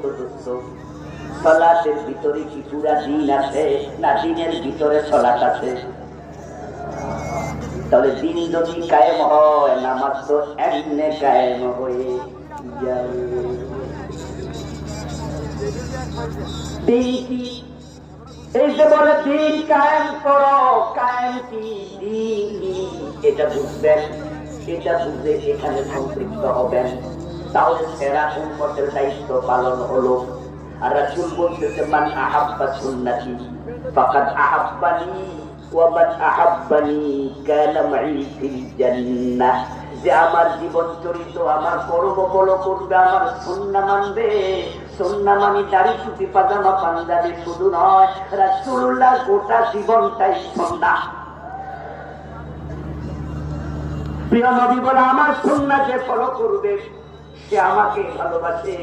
বলতো দোস্ত, সালাতের ভিতরে কি পুরা দিন আছে না দিনের ভিতরে সালাত আছে? তাহলে দিন যদি কায়েম হয়, নামাজ তো এমনি কায়েম হয়ে যাবে। দিন কি? এই যে বলে দিন কায়েম করো, কায়েম কি দিন, এটা বুঝবেন। এটা বুঝে এখানে সম্পৃক্ত হবেন, তাহলে সেরা উম্মতের দায়িত্ব পালন হলো। আর রাসূল বলতেছে, মান আহাব্বা সুন্নতি ফাকাদ আহাব্বানি ওয়া মান আহাব্বানি কানা মাই ফিল জান্নাহ। যে আমার জীবন চরিত, আমার কর্ম ফলো করবে, আমার সুন্নাহ মানবে। সুন্নাহ মানে দাড়ি টুপি পাজামা পাঞ্জাবি শুধু নয়, রাসূলুল্লাহ গোটা জীবনটাই সুন্নাহ। প্রিয় নবী বলে, আমার সুন্নাহকে ফলো করবে, সে আমাকে ভালোবাসে।